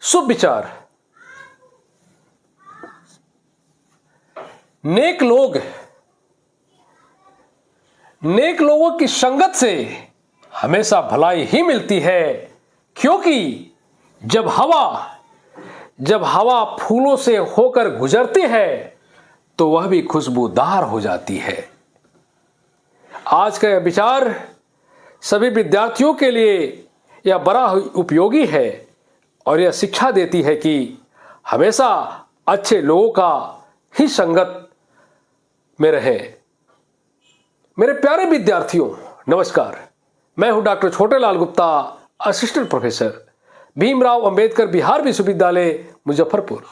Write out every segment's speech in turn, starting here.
शुभ विचार। नेक लोगों की संगत से हमेशा भलाई ही मिलती है, क्योंकि जब हवा फूलों से होकर गुजरती है तो वह भी खुशबूदार हो जाती है। आज का यह विचार सभी विद्यार्थियों के लिए यह बड़ा उपयोगी है और यह शिक्षा देती है कि हमेशा अच्छे लोगों का ही संगत में रहे। मेरे प्यारे विद्यार्थियों, नमस्कार। मैं हूं doctor Chhotelal Gupta, assistant professor, Bhimrao Ambedkar Bihar विश्वविद्यालय, मुजफ्फरपुर।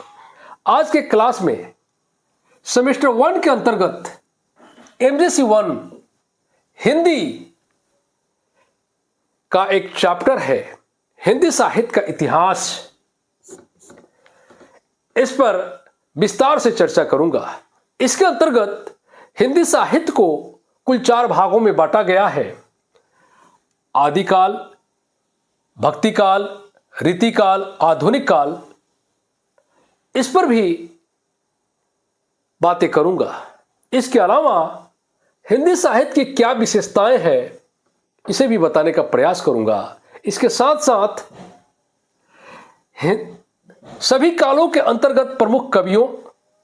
आज के क्लास में सेमेस्टर 1 के अंतर्गत MGC 1 हिंदी का एक चैप्टर है, हिंदी साहित्य का इतिहास। इस पर विस्तार से चर्चा करूंगा। इसके अंतर्गत हिंदी साहित्य को कुल 4 भागों में बांटा गया है: आदिकाल, भक्तिकाल, रीतिकाल, आधुनिक काल। इस पर भी बातें करूंगा। इसके अलावा हिंदी साहित्य की क्या विशेषताएं हैं, इसे भी बताने का प्रयास करूंगा। इसके साथ साथ सभी कालों के अंतर्गत प्रमुख कवियों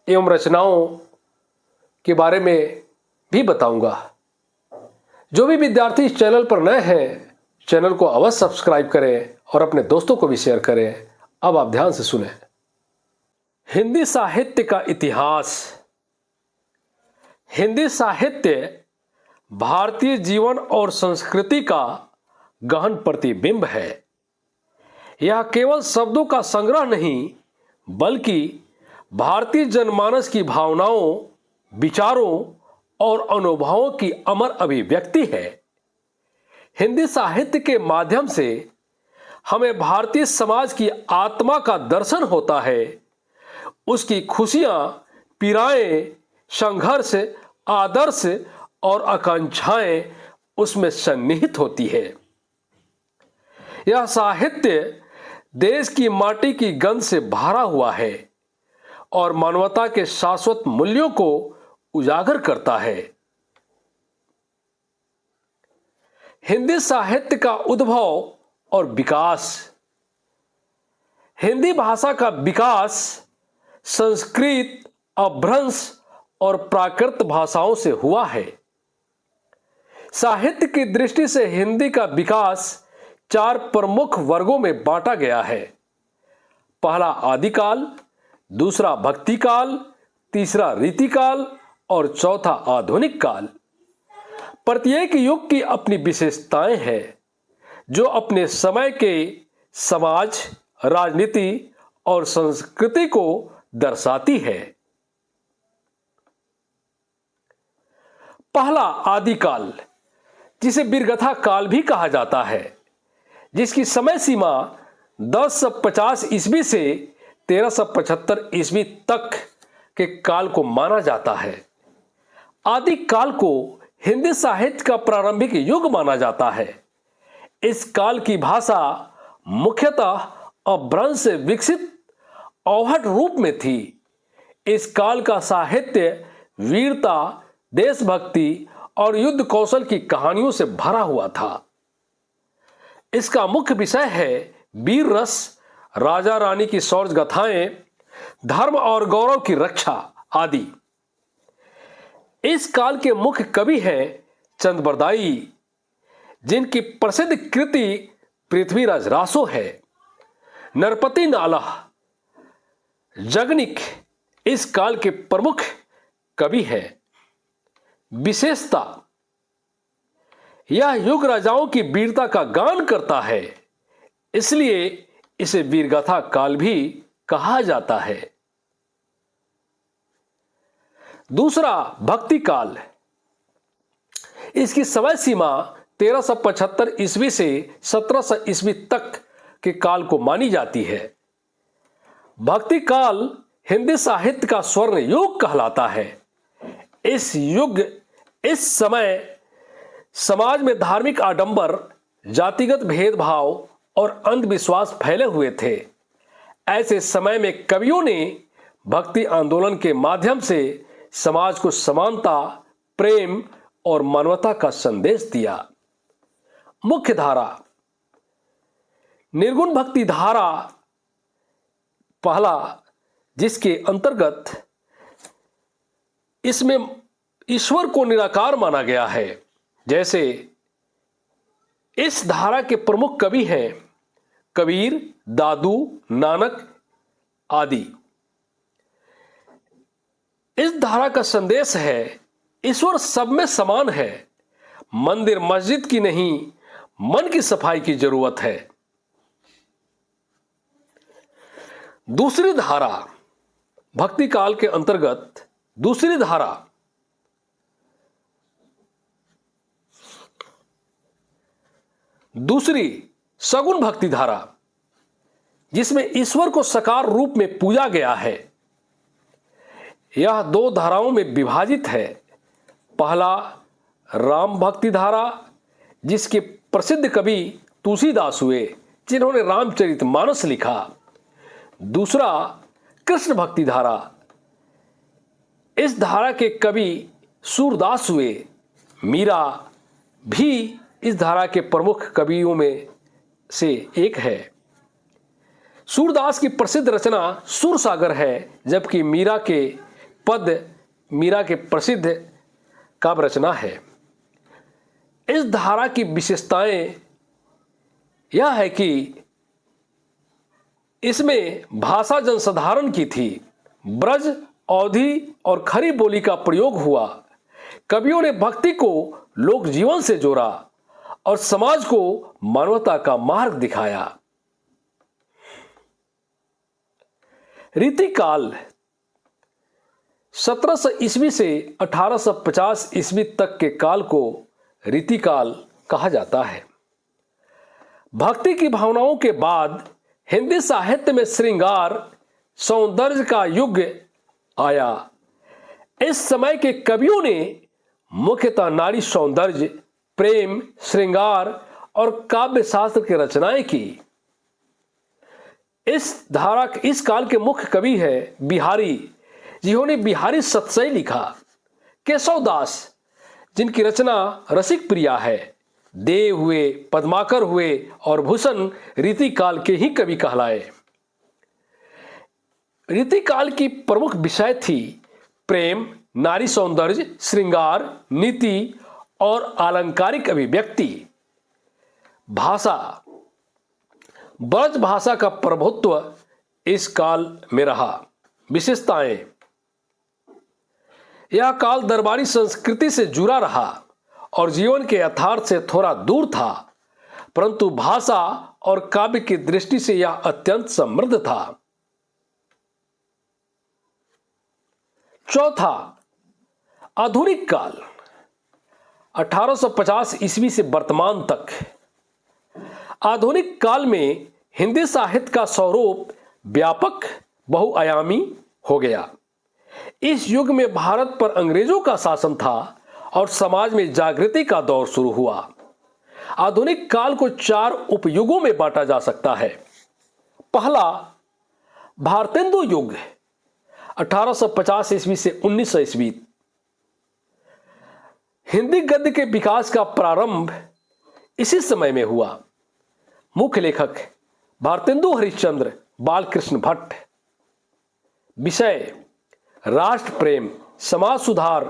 एवं रचनाओं के बारे में भी बताऊंगा। जो भी विद्यार्थी इस चैनल पर नए हैं, चैनल को अवश्य सब्सक्राइब करें और अपने दोस्तों को भी शेयर करें। अब आप ध्यान से सुनें। हिंदी साहित्य का इतिहास। हिंदी साहित्य भारतीय जीवन और संस्कृति का गहन प्रतिबिंब है। यह केवल शब्दों का संग्रह नहीं, बल्कि भारतीय जनमानस की भावनाओं, विचारों और अनुभवों की अमर अभिव्यक्ति है। हिंदी साहित्य के माध्यम से हमें भारतीय समाज की आत्मा का दर्शन होता है। उसकी खुशियां, पीड़ाएं, संघर्ष, आदर्श और आकांक्षाएं उसमें सन्निहित होती है। यह साहित्य देश की माटी की गंध से भरा हुआ है और मानवता के शाश्वत मूल्यों को उजागर करता है। हिंदी साहित्य का उद्भव और विकास। हिंदी भाषा का विकास संस्कृत, अपभ्रंश और प्राकृत भाषाओं से हुआ है। साहित्य की दृष्टि से हिंदी का विकास 4 प्रमुख वर्गों में बांटा गया है। पहला आदिकाल, दूसरा भक्तिकाल, तीसरा रीतिकाल और चौथा आधुनिक काल। प्रत्येक युग की अपनी विशेषताएं हैं, जो अपने समय के समाज, राजनीति और संस्कृति को दर्शाती है। पहला आदिकाल, जिसे वीरगाथा काल भी कहा जाता है, जिसकी समय सीमा 1050 ईस्वी से 1375 ईस्वी तक के काल को माना जाता है। आदिकाल को हिंदी साहित्य का प्रारंभिक युग माना जाता है। इस काल की भाषा मुख्यतः अपभ्रंश से विकसित औहट रूप में थी। इस काल का साहित्य वीरता, देशभक्ति और युद्ध कौशल की कहानियों से भरा हुआ था। इसका मुख्य विषय है वीर रस, राजा रानी की शौर्य गाथाएं, धर्म और गौरव की रक्षा आदि। इस काल के मुख्य कवि हैं चंद-बरदाई, जिनकी प्रसिद्ध कृति पृथ्वीराज रासो है। नरपति नालाह, जगनिक इस काल के प्रमुख कवि हैं। विशेषता, यह युग राजाओं की वीरता का गान करता है, इसलिए इसे वीरगाथा काल भी कहा जाता है। दूसरा भक्ति काल। इसकी समय सीमा 1375 ईस्वी से 1700 ईस्वी तक के काल को मानी जाती है। भक्ति काल हिंदी साहित्य का स्वर्ण युग कहलाता है। इस समय समाज में धार्मिक आडंबर, जातिगत भेदभाव और अंधविश्वास फैले हुए थे। ऐसे समय में कवियों ने भक्ति आंदोलन के माध्यम से समाज को समानता, प्रेम और मानवता का संदेश दिया। मुख्य धारा। निर्गुण भक्ति धारा पहला, जिसके अंतर्गत इसमें ईश्वर को निराकार माना गया है। जैसे इस धारा के प्रमुख कवि हैं कबीर, दादू, नानक आदि। इस धारा का संदेश है ईश्वर सब में समान है, मंदिर मस्जिद की नहीं, मन की सफाई की जरूरत है। दूसरी धारा, भक्ति काल के अंतर्गत दूसरी धारा दूसरी सगुण भक्ति धारा, जिसमें ईश्वर को साकार रूप में पूजा गया है। यह दो धाराओं में विभाजित है। पहला राम भक्ति धारा, जिसके प्रसिद्ध कवि तुलसीदास हुए, जिन्होंने रामचरितमानस लिखा। दूसरा कृष्ण भक्ति धारा, इस धारा के कवि सूरदास हुए। मीरा भी इस धारा के प्रमुख कवियों में से एक है। सूरदास की प्रसिद्ध रचना सूरसागर है, जबकि मीरा के पद मीरा के प्रसिद्ध काव्य रचना है। इस धारा की विशेषताएं यह है कि इसमें भाषा जनसाधारण की थी। ब्रज, अवधी और खरी बोली का प्रयोग हुआ। कवियों ने भक्ति को लोक जीवन से जोड़ा और समाज को मानवता का मार्ग दिखाया। रीतिकाल 1700 ईस्वी से 1850 ईस्वी तक के काल को रीतिकाल कहा जाता है। भक्ति की भावनाओं के बाद हिंदी साहित्य में श्रृंगार, सौंदर्य का युग आया। इस समय के कवियों ने मुख्यतः नारी सौंदर्य, प्रेम, श्रृंगार और काव्य शास्त्र की रचनाएं की। इस काल के मुख्य कवि हैं बिहारी, जिन्होंने बिहारी सतसई लिखा। केशव दास, जिनकी रचना रसिक प्रिया है। देव हुए, पद्माकर हुए और भूषण रीतिकाल के ही कवि कहलाए। रीतिकाल की प्रमुख विषय थी प्रेम, नारी सौंदर्य, श्रृंगार, नीति और अलंकारिक अभिव्यक्ति। भाषा, ब्रज भाषा का प्रभुत्व इस काल में रहा। विशेषताएं, यह काल दरबारी संस्कृति से जुड़ा रहा और जीवन के यथार्थ से थोड़ा दूर था, परंतु भाषा और काव्य की दृष्टि से यह अत्यंत समृद्ध था। चौथा, आधुनिक काल 1850 ईस्वी से वर्तमान तक। आधुनिक काल में हिंदी साहित्य का स्वरूप व्यापक, बहुआयामी हो गया। इस युग में भारत पर अंग्रेजों का शासन था और समाज में जागृति का दौर शुरू हुआ। आधुनिक काल को 4 उपयुगों में बांटा जा सकता है। पहला, भारतेंदु युग 1850 ईस्वी से 1900 ईस्वी। हिंदी गद्य के विकास का प्रारंभ इसी समय में हुआ। मुख्य लेखक भारतेंदु हरिश्चंद्र, बालकृष्ण भट्ट। विषय राष्ट्र प्रेम, समाज सुधार,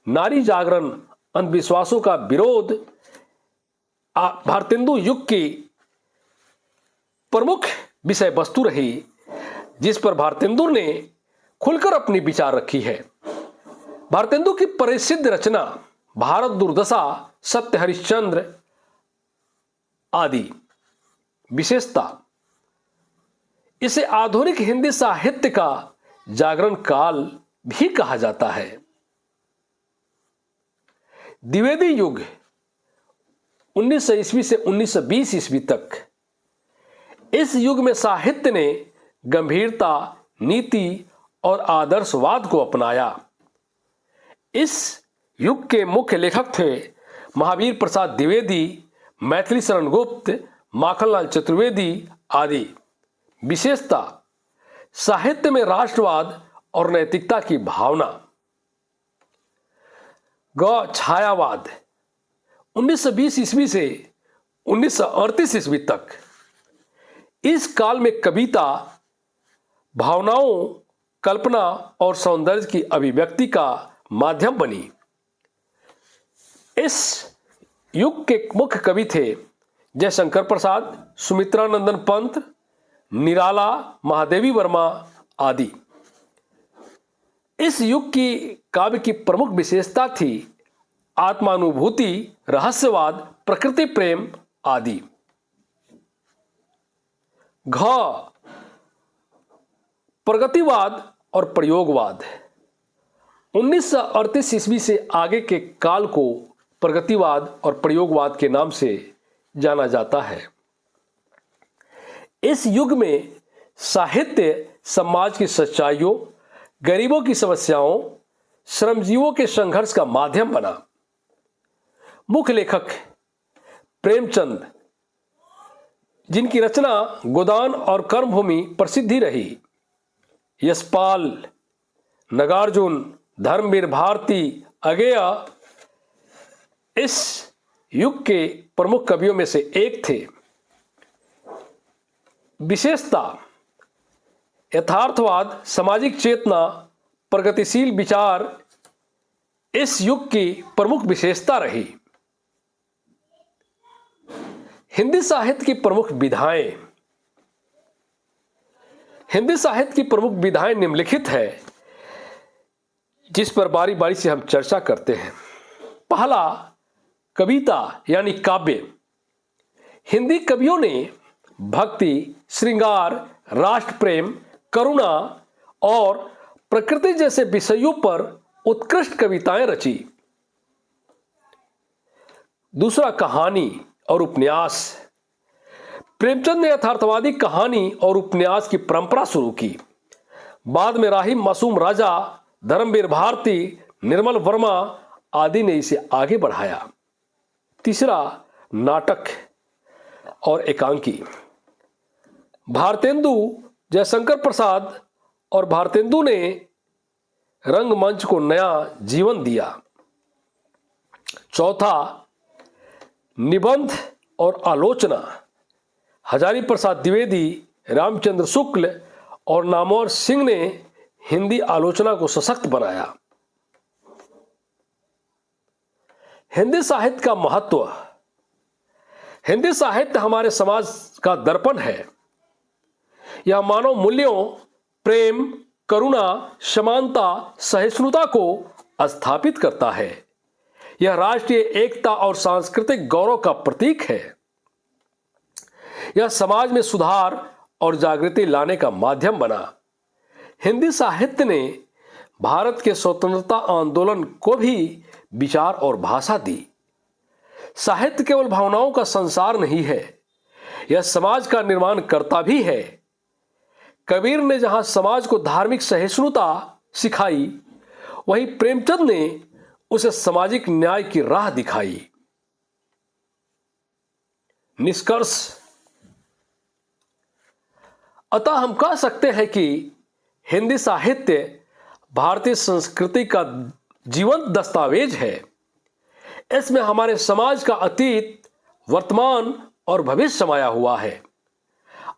नारी जागरण, अंधविश्वासों का विरोध। भारतेंदु युग की प्रमुख विषय वस्तु रही, जिस पर भारतेंदु ने खुलकर अपनी विचार रखी है। भारतेंदु की प्रसिद्ध रचना भारत दुर्दशा, सत्य हरिश्चंद्र आदि। विशेषता, इसे आधुनिक हिंदी साहित्य का जागरण काल भी कहा जाता है। द्विवेदी युग 1900 ईस्वी से 1920 ईस्वी तक। इस युग में साहित्य ने गंभीरता, नीति और आदर्शवाद को अपनाया। इस युग के मुख्य लेखक थे महावीर प्रसाद द्विवेदी, मैथिली शरण गुप्त, माखनलाल चतुर्वेदी आदि। विशेषता, साहित्य में राष्ट्रवाद और नैतिकता की भावना। ग छायावाद 1920 ईस्वी से 1938 ईस्वी तक। इस काल में कविता भावनाओं, कल्पना और सौंदर्य की अभिव्यक्ति का माध्यम बनी। इस युग के मुख्य कवि थे जयशंकर प्रसाद, सुमित्रानंदन पंत, निराला, महादेवी वर्मा आदि। इस युग की काव्य की प्रमुख विशेषता थी आत्मानुभूति, रहस्यवाद, प्रकृति प्रेम आदि। घ प्रगतिवाद और प्रयोगवाद 1938 ईस्वी से आगे के काल को प्रगतिवाद और प्रयोगवाद के नाम से जाना जाता है। इस युग में साहित्य समाज की सच्चाइयों, गरीबों की समस्याओं, श्रमजीवों के संघर्ष का माध्यम बना। मुख्य लेखक प्रेमचंद, जिनकी रचना गोदान और कर्मभूमि प्रसिद्धि रही, यशपाल, नागार्जुन, धर्मवीर भारती, अगेय इस युग के प्रमुख कवियों में से एक थे। विशेषता यथार्थवाद, सामाजिक चेतना, प्रगतिशील विचार इस युग की प्रमुख विशेषता रही। हिंदी साहित्य की प्रमुख विधाएं। हिंदी साहित्य की प्रमुख विधाएं निम्नलिखित है, जिस पर बारी बारी से हम चर्चा करते हैं। पहला, कविता यानी काव्य। हिंदी कवियों ने भक्ति, श्रृंगार, राष्ट्र प्रेम, करुणा और प्रकृति जैसे विषयों पर उत्कृष्ट कविताएं रची। दूसरा, कहानी और उपन्यास। प्रेमचंद ने यथार्थवादी कहानी और उपन्यास की परंपरा शुरू की। बाद में राही मासूम राजा, धर्मवीर भारती, निर्मल वर्मा आदि ने इसे आगे बढ़ाया। तीसरा, नाटक और एकांकी। भारतेंदु, जयशंकर प्रसाद और भारतेंदु ने रंगमंच को नया जीवन दिया। चौथा, निबंध और आलोचना। हजारी प्रसाद द्विवेदी, रामचंद्र शुक्ल और नामवर सिंह ने हिंदी आलोचना को सशक्त बनाया। हिंदी साहित्य का महत्व। हिंदी साहित्य हमारे समाज का दर्पण है। यह मानव मूल्यों, प्रेम, करुणा, समानता, सहिष्णुता को स्थापित करता है। यह राष्ट्रीय एकता और सांस्कृतिक गौरव का प्रतीक है। यह समाज में सुधार और जागृति लाने का माध्यम बना। हिंदी साहित्य ने भारत के स्वतंत्रता आंदोलन को भी विचार और भाषा दी। साहित्य केवल भावनाओं का संसार नहीं है, यह समाज का निर्माण करता भी है। कबीर ने जहां समाज को धार्मिक सहिष्णुता सिखाई, वहीं प्रेमचंद ने उसे सामाजिक न्याय की राह दिखाई। निष्कर्ष। अतः हम कह सकते हैं कि हिंदी साहित्य भारतीय संस्कृति का जीवंत दस्तावेज है। इसमें हमारे समाज का अतीत, वर्तमान और भविष्य समाया हुआ है।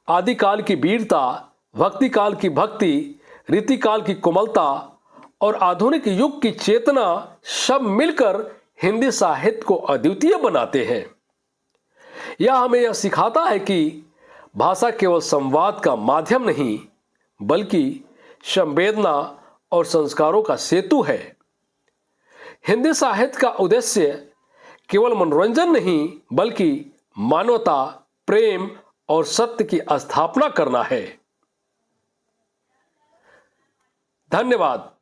आदिकाल की वीरता, भक्ति काल की भक्ति, रीतिकाल की कोमलता और आधुनिक युग की चेतना सब मिलकर हिंदी साहित्य को अद्वितीय बनाते हैं। यह हमें यह सिखाता है कि भाषा केवल संवाद का माध्यम नहीं, बल्कि संवेदना और संस्कारों का सेतु है। हिंदी साहित्य का उद्देश्य केवल मनोरंजन नहीं, बल्कि मानवता, प्रेम और सत्य की स्थापना करना है। धन्यवाद।